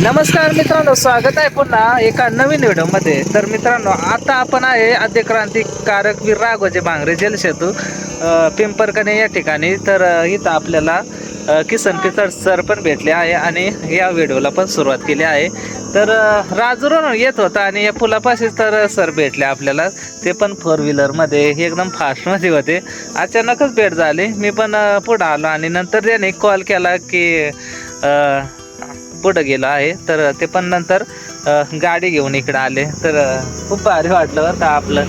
नमस्कार मित्रांनो, स्वागत आहे पुन्हा एका नवीन व्हिडिओमध्ये. तर मित्रांनो, आता आपण आहे आद्य क्रांतिकारक वीर राघोजी भांगरे जलसेतू पिंपरकणे या ठिकाणी. तर इथं आपल्याला किसन पिचड सर पण भेटले आहे आणि या व्हिडिओला पण सुरुवात केली आहे. तर राजूरून येत होता आणि या पुलापाशीच तर सर भेटले आपल्याला, ते पण 4 व्हीलरमध्ये एकदम फास्टमध्ये होते. अचानकच भेट झाली. मी पण पुढं आलो आणि नंतर त्याने कॉल केला की पुढं गेलो आहे. तर ते पण नंतर गाडी घेऊन इकडे आले. तर खूप भारी वाटलं बरं का, आपलं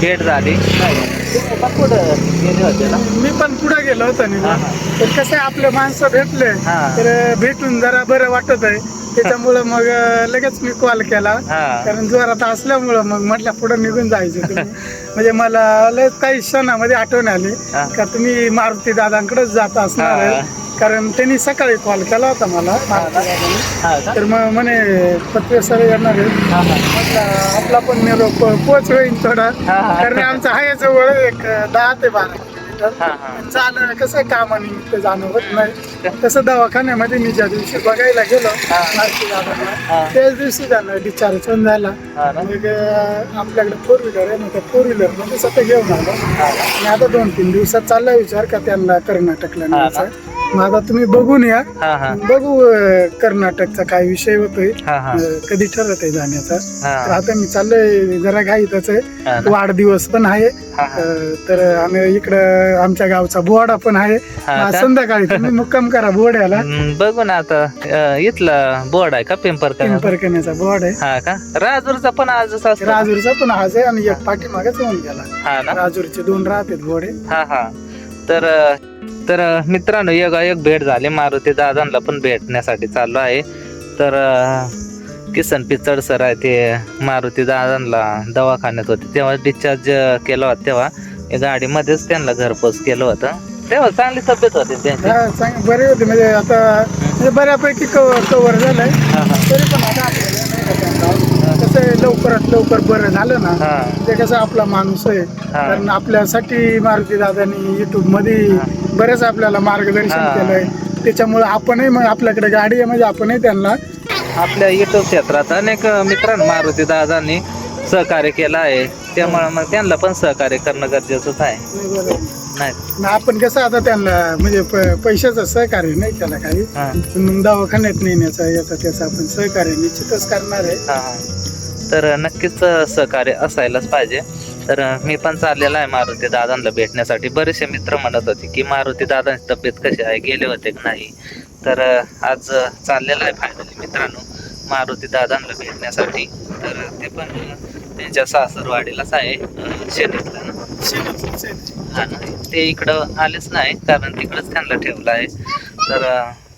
भेट झाली. तुम्ही पण पुढं गेले होते ना? मी पण पुढे गेलो होतो हा, ना. हा. तर कसं आपले माणसं भेटले हा. तर भेटून जरा बरं वाटत आहे. त्याच्यामुळं मग लगेच मी कॉल केला, हा. कारण जोरात असल्यामुळं मग म्हटलं पुढे निघून जायचं तुम्ही. म्हणजे मला लय काही क्षणामध्ये आठवण आली हा. का तुम्ही मारुती दादांकडेच जात असणार आहे. कारण त्यांनी सकाळी कॉल केला होता मला मारुती दादांनी. हा का? तर मग म्हणे पत्रे सर येणार आहे. हा, हा. म्हटलं आपला पण निरोप पोच होईल थोडा, हा, हा. कारण आमचं आहे जवळ एक 10 ते 12 किलोमीटर. हा, हा. चालणं कसं कामानिमित्त जाणं होत नाही. तसं दवाखान्यामध्ये मी ज्या दिवशी बघायला गेलो हा. मारुती दादांना, हा. त्याच दिवशी त्यांना डिस्चार्ज होऊन झाला. हा ना? मग आपल्याकडे 4 व्हीलर आहे ना, त्या 4 व्हीलर मध्ये सतत घेऊन आलो. आणि आता 2-3 दिवसात चाललाय विचार का त्यांना कर्नाटकला न्यायचा. मग आता तुम्ही बघून या. हा, हा. बघू कर्नाटकचा काय विषय होतोय, हा, हा. कधी ठरत आहे जाण्याचा. तर हा. आता मी चाललोय जरा घाईतच आहे. हा ना? वाढदिवस पण आहे. हा, हा. तर आम्ही इकडं आमच्या गावचा बोर्डा पण आहे. हा मग का? संध्याकाळी तुम्ही मुक्काम करा बोर्ड्याला. बघू ना आता. इथला बोर्ड आहे का पिंपरकणे? पिंपरकण्याचा बोर्ड आहे. हा का? राजूरचा पण आजच असतो? राजूरचा पण आज आहे आणि एक पाठीमागच होऊन गेला. हा ना? राजूरचे 2 राहतात बोर्ड आहे. हा, हा. तर तर मित्रांनो, एक भेट झाली. मारुती दादांना पण भेटण्यासाठी चाललो आहे. तर किसन पिचड सर आहे, ते मारुती दादांना दवाखान्यात होते तेव्हा डिस्चार्ज केला होता. तेव्हा या गाडीमध्येच त्यांना घरपोच केलं होतं. तेव्हा चांगली तब्येत होती त्यांची. हा, बरे होते. म्हणजे आता म्हणजे बऱ्यापैकी कव्हर झालंय. हा, हा. तरी पण आता आपल्याला नाही का त्यांना कसं आहे, लवकरात लवकर बरं झालं ना, हा. ते कसं आपला माणूस आहे. हा. कारण आपल्यासाठी मारुती दादांनी युट्यूब मध्ये बरेच आपल्याला मार्गदर्शन हा. केलंय. त्याच्यामुळे आपणही मग आपल्याकडे गाडी आहे म्हणजे आपणही त्यांना आपल्या युट्यूब क्षेत्रात अनेक मित्रांनो मारुती दादांनी सहकार्य केलं आहे. त्यामुळे मग त्यांना पण सहकार्य करणं गरजेचंच आहे. नाही? मग आपण कसं आता त्यांना म्हणजे पैशाचं सहकार्य नाही केलं काही, हा. पण मग दवाखान्यात नेण्याचा याचा त्याचा आपण सहकार्य निश्चितच करणार आहे. हा. तर नक्कीच सहकार्य असायलाच पाहिजे. तर मी पण चाललेला आहे मारुती दादांना भेटण्यासाठी. बरेचसे मित्र म्हणत होते की मारुती दादांची तब्येत कशी आहे, गेले होते की नाही. तर आज चाललेला आहे फायनली मित्रांनो मारुती दादांना भेटण्यासाठी. तर ते पण त्यांच्या सासरवाडीलाच आहे, शेतीतला ना. हा ना, ते इकडं आलेच नाही कारण तिकडंच त्यांना ठेवलं आहे. तर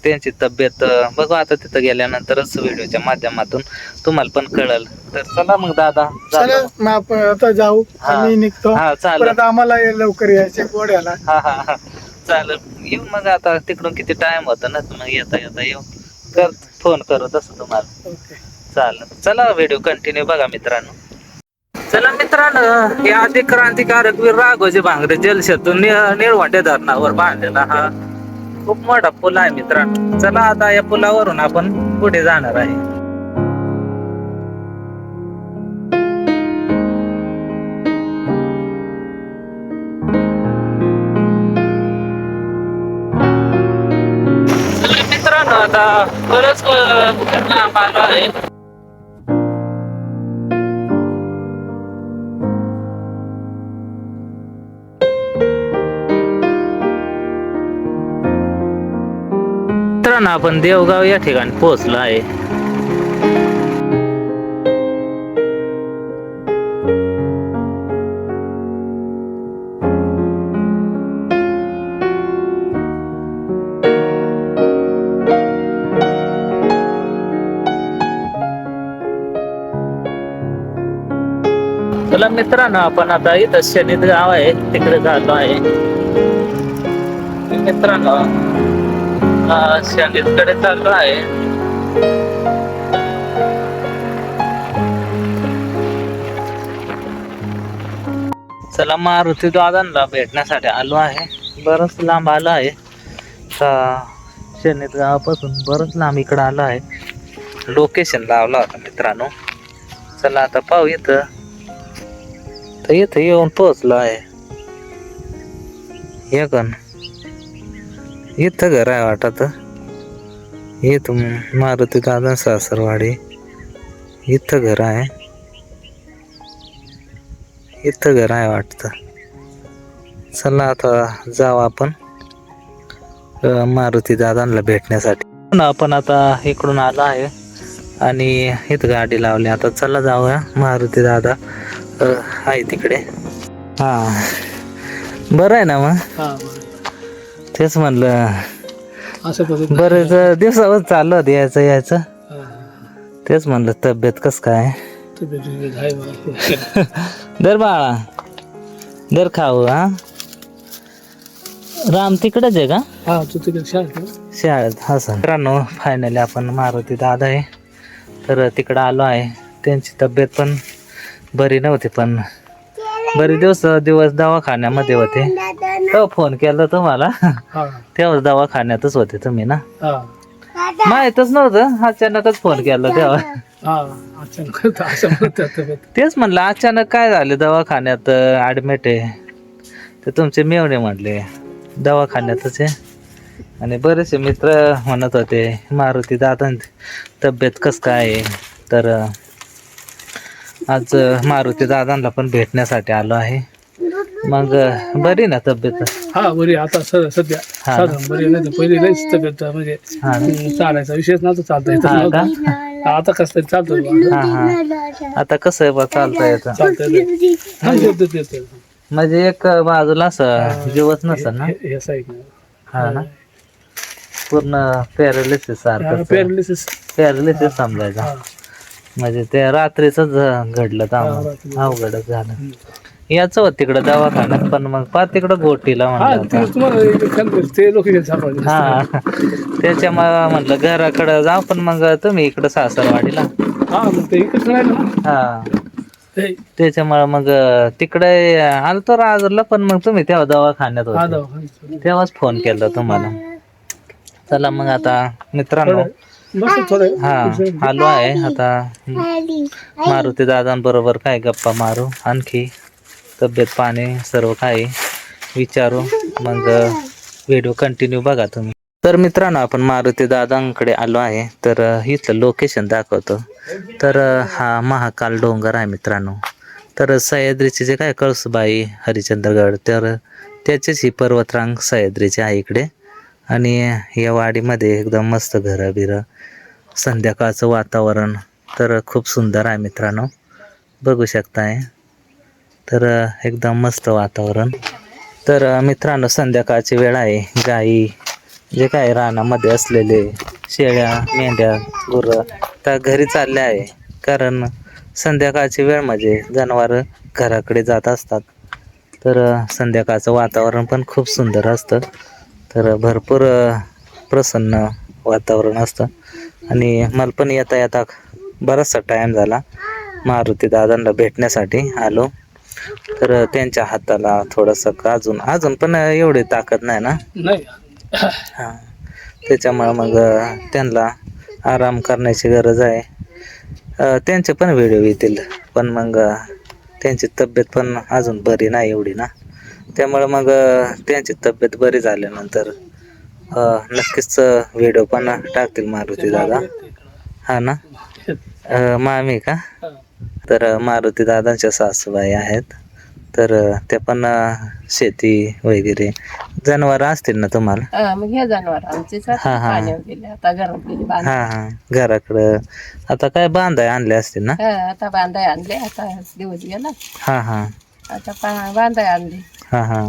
त्यांची तब्येत बघू आता तिथं गेल्यानंतरच व्हिडिओच्या माध्यमातून तुम्हाला पण कळल. तर चला मग दादा, चला मग आपण आता जाऊ. हा. आम्ही निघतो. हा, चालेल. परत आम्हाला लवकर यायचे गोड्याला. हा, हा, हा. चालेल, येऊ मग. आता तिकडून किती टाइम होता ना, मग येता येता येऊ. कर फोन करू तसं तुम्हाला. ओके. चालेल, चला व्हिडिओ कंटिन्यू बघा मित्रांनो. चला मित्रांनो, हे आद्य क्रांतिकारक वीर राघोजी भांगरे जलसेतू निळवंडे धरणावर बांधलेला हा खूप मोठा पूल आहे मित्रांनो. चला आता या पुलावरून आपण पुढे जाणार आहे. चला मित्रांनो, आता बरंच लांब आलो आहे. मित्रांनो, आपण देवगाव या ठिकाणी पोहोचलो आहे. चला मित्रांनो, आपण आता इथं शनीत गाव आहे तिकडे झालो आहे मित्रांनो. शनीत कडे चाललो आहे. चला मारुती दादांना भेटण्यासाठी आलो आहे. बरंच लांब आलो आहे. शनीत गावापासून बरंच लांब इकडं आलो आहे. लोकेशन लावला होता मित्रांनो. चला आता पाहू इथं. तर इथं येऊन पोहोचलो आहे. हे कोण इथं घर आहे वाटत. इथं मारुती दादा सासरवाडी इथं घर आहे. इथं घर आहे वाटतं. चला आता जाऊ आपण मारुती दादांना भेटण्यासाठी. आपण आता इकडून आलो आहे आणि इथं गाडी लावली. आता चला जाऊया. मारुती दादा आहे तिकडे. हा बरं आहे ना मग. तेच म्हणलं बरेच दिवसावर चाललं होतं यायचं. तेच म्हणलं तब्येत कस काय. दर बाळा दर खाऊ. हा राम तिकडेच आहे का. हा तू तिकडे शाळेत. हा सर मित्रांनो फायनली आपण मारुती दादा आहे तर तिकडं आलो आहे. त्यांची तब्येत पण बरी नव्हती पण बरेच दिवस दवाखान्यामध्ये होते. हो फोन केला तुम्हाला तेव्हा दवाखान्यातच होते तुम्ही ना. माहीतच नव्हतं अचानकच फोन केला तेव्हा. तेच म्हणलं अचानक काय झाले दवाखान्यात ऍडमिट आहे. ते तुमचे मेवणे म्हणले दवाखान्यातच आहे. आणि बरेचसे मित्र म्हणत होते मारुती दादांची तब्येत कस काय आहे. तर आज मारुती दादांना पण भेटण्यासाठी आलो आहे. मग बरी ना तब्येत. हा बरी आता सध्या साधारण बरी नाही तर पहिली लईच तब्येत म्हणजे चालायचा विषयच नव्हता. चालता येत आता कसं तरी चालतं. आता कसं आहे बा चालता येतं. म्हणजे एक बाजूला असं जीवच नसेल ना. हा ना पूर्ण पॅरालिसिस सारखं. पॅरालिसिस समजायचा. म्हणजे ते रात्रीच घडलं तर अवघडच झालं. याच होत तिकडं दवाखान्यात पण मग पा तिकडं गोटीला म्हणलं. हा त्याच्यामुळे म्हणलं घराकडं जाऊ पण मग तुम्ही इकडं सासरवाडीला. हा त्याच्यामुळे मग तिकडे आलतो राजूरला पण मग तुम्ही तेव्हा दवाखान्यात होते तेव्हाच फोन केला तुम्हाला. चला मग आता मित्रांनो हा आलो आहे आता मारुती दादांबरोबर काय गप्पा मारू आणखी तब्येत पाणी सर्व काही विचारू. मग व्हिडिओ कंटिन्यू बघा तुम्ही. तर मित्रांनो आपण मारुती दादांकडे आलो आहे. तर इथलं लोकेशन दाखवतो. तर हा महाकाल डोंगर आहे मित्रांनो. तर सह्याद्रीचे जे काय कळसुबाई हरिश्चंद्रगड तर त्याचीच ही पर्वतरांग सह्याद्रीची आहे इकडे. आणि या वाडीमध्ये एकदम मस्त घरं बिरं संध्याकाळचं वातावरण तर खूप सुंदर आहे मित्रांनो. बघू शकताय तर एकदम मस्त वातावरण. तर मित्रांनो संध्याकाळची वेळ आहे. गाई जे काय रानामध्ये असलेले शेळ्या मेंढ्या गुरं तर घरी चालले आहे. कारण संध्याकाळची वेळ म्हणजे जनावर घराकडे जात असतात. तर संध्याकाळचं वातावरण पण खूप सुंदर असतं. तर भरपूर प्रसन्न वातावरण असतं. आणि मला पण येता येता बराचसा टाईम झाला. मारुती दादांना भेटण्यासाठी आलो. तर त्यांच्या हाताला थोडंसं अजून पण एवढी ताकद नाही ना. हां त्याच्यामुळं मग त्यांना आराम करण्याची गरज आहे. त्यांचे पण व्हिडिओ येतील पण मग त्यांची तब्येत पण अजून बरी नाही एवढी ना. त्यामुळं मग त्यांची तब्येत बरी झाल्यानंतर नक्कीच व्हिडिओ पण टाकतील मारुती दादा. हा ना मामी का. तर मारुती दादांच्या सासूबाई आहेत. तर त्या पण शेती वगैरे जनावर असतील ना तुम्हाला. मग हे जनावर आमचे आता हा घराकडं आता काय बांधाय आणले असतील ना. आता बांधाय आणले. आता दिवस गेला हा हा आता बांधाय आणले. हा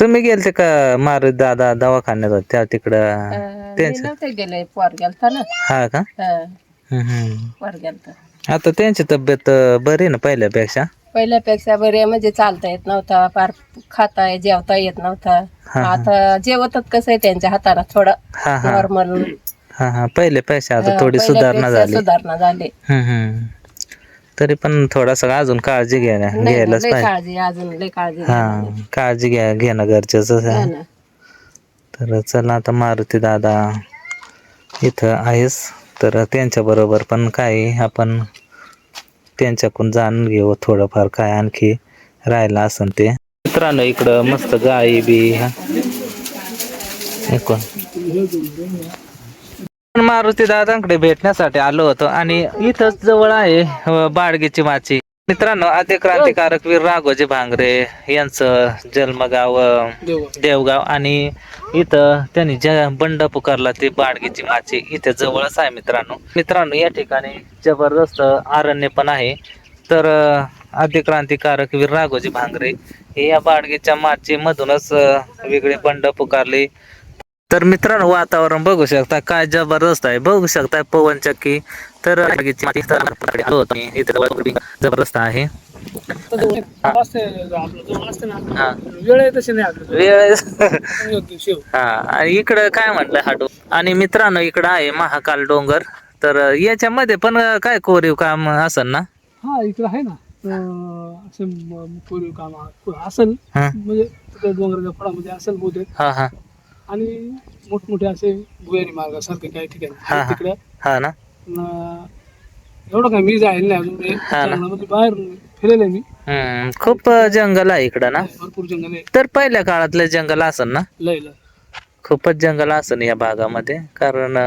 तुम्ही गेलते का मारुती दादा दवाखान्यात होत्या तिकडं. नव्हते गेले पोर गेलता ना. हा का पोर गेलता. आता त्यांची तब्येत बरी ना पहिल्यापेक्षा बरे म्हणजे चालता येत नव्हता. फार खाता जेवता येत नव्हता. आता जेवतात कसं आहे त्यांच्या हाताला थोडं नॉर्मल. पहिल्यापेक्षा आता थोडी सुधारणा झाली. तरी पण थोडासा अजून काळजी घ्यायलाच पाहिजे. अजून काळजी काळजी घेणं गरजेचं आहे. तर चला आता मारुती दादा इथं आहेस तर त्यांच्याबरोबर पण काय आपण त्यांच्याकडून जाणून घेऊ थोडंफार काय आणखी राहिला असन ते. मित्रांनो इकडं मस्त गाई बी मारुती दादांकडे भेटण्यासाठी आलो होतो आणि इथंच जवळ आहे बाळगीची माची. मित्रांनो आद्य क्रांतिकारक वीर राघोजी भांगरे यांचं जन्मगाव देवगाव आणि इथं त्यांनी बंड पुकारला ते बाळगीची माची इथे जवळच आहे मित्रांनो या ठिकाणी जबरदस्त अरण्य पण आहे. तर आद्य क्रांतिकारक वीर राघोजी भांगरे हे या बाळगीच्या माची मधूनच वेगळे बंड पुकारले. तर मित्रांनो वातावरण बघू शकता काय जबरदस्त आहे, बघू शकता पवन चक्की. तर जबरदस्त आहे. वेळ हा आणि इकडं काय म्हटलं हाडू. आणि मित्रांनो इकडं आहे महाकाल डोंगर. तर याच्यामध्ये पण काय कोरीव काम असेल ना? हा इकडे आहे ना असं कोरीव काम असेल म्हणजे तिकडे डोंगराच्या फळामध्ये असेल बहुतेक. हा हा आणि मोठमोठे असे भुयारी मार्गासारखे काही ठिकाणी तिकडे हा ना. एवढं काय मी जाईल नाही अजून जंगलामध्ये बाहेर फिरेल मी. खूप जंगल आहे इकडं ना. भरपूर जंगल आहे. तर पहिल्या काळातले जंगल असेल ना. लय खूपच जंगल असेल या भागामध्ये. कारण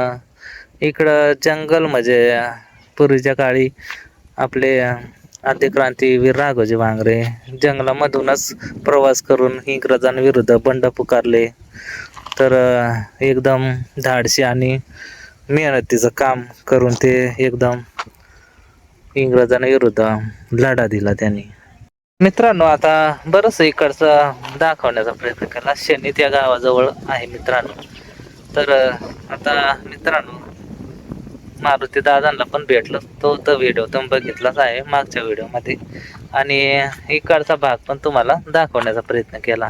इकडं जंगल म्हणजे पूर्वीच्या काळी आपले आद्य क्रांतीवीर राघोजी भांगरे जंगलामधूनच प्रवास करून इंग्रजांविरुद्ध बंड पुकारले. तर एकदम धाडसी आणि मेहनतीचं काम करून ते एकदम इंग्रजांविरुद्ध लढा दिला त्यांनी. मित्रांनो आता बरंच इकडचं दाखवण्याचा प्रयत्न केला. शेनीत या गावाजवळ आहे मित्रांनो. तर आता मित्रांनो मारुती दादांना पण भेटलो. तो व्हिडिओ तुम्ही बघितलाच आहे मागच्या व्हिडिओमध्ये आणि इकडचा भाग पण तुम्हाला दाखवण्याचा प्रयत्न केला.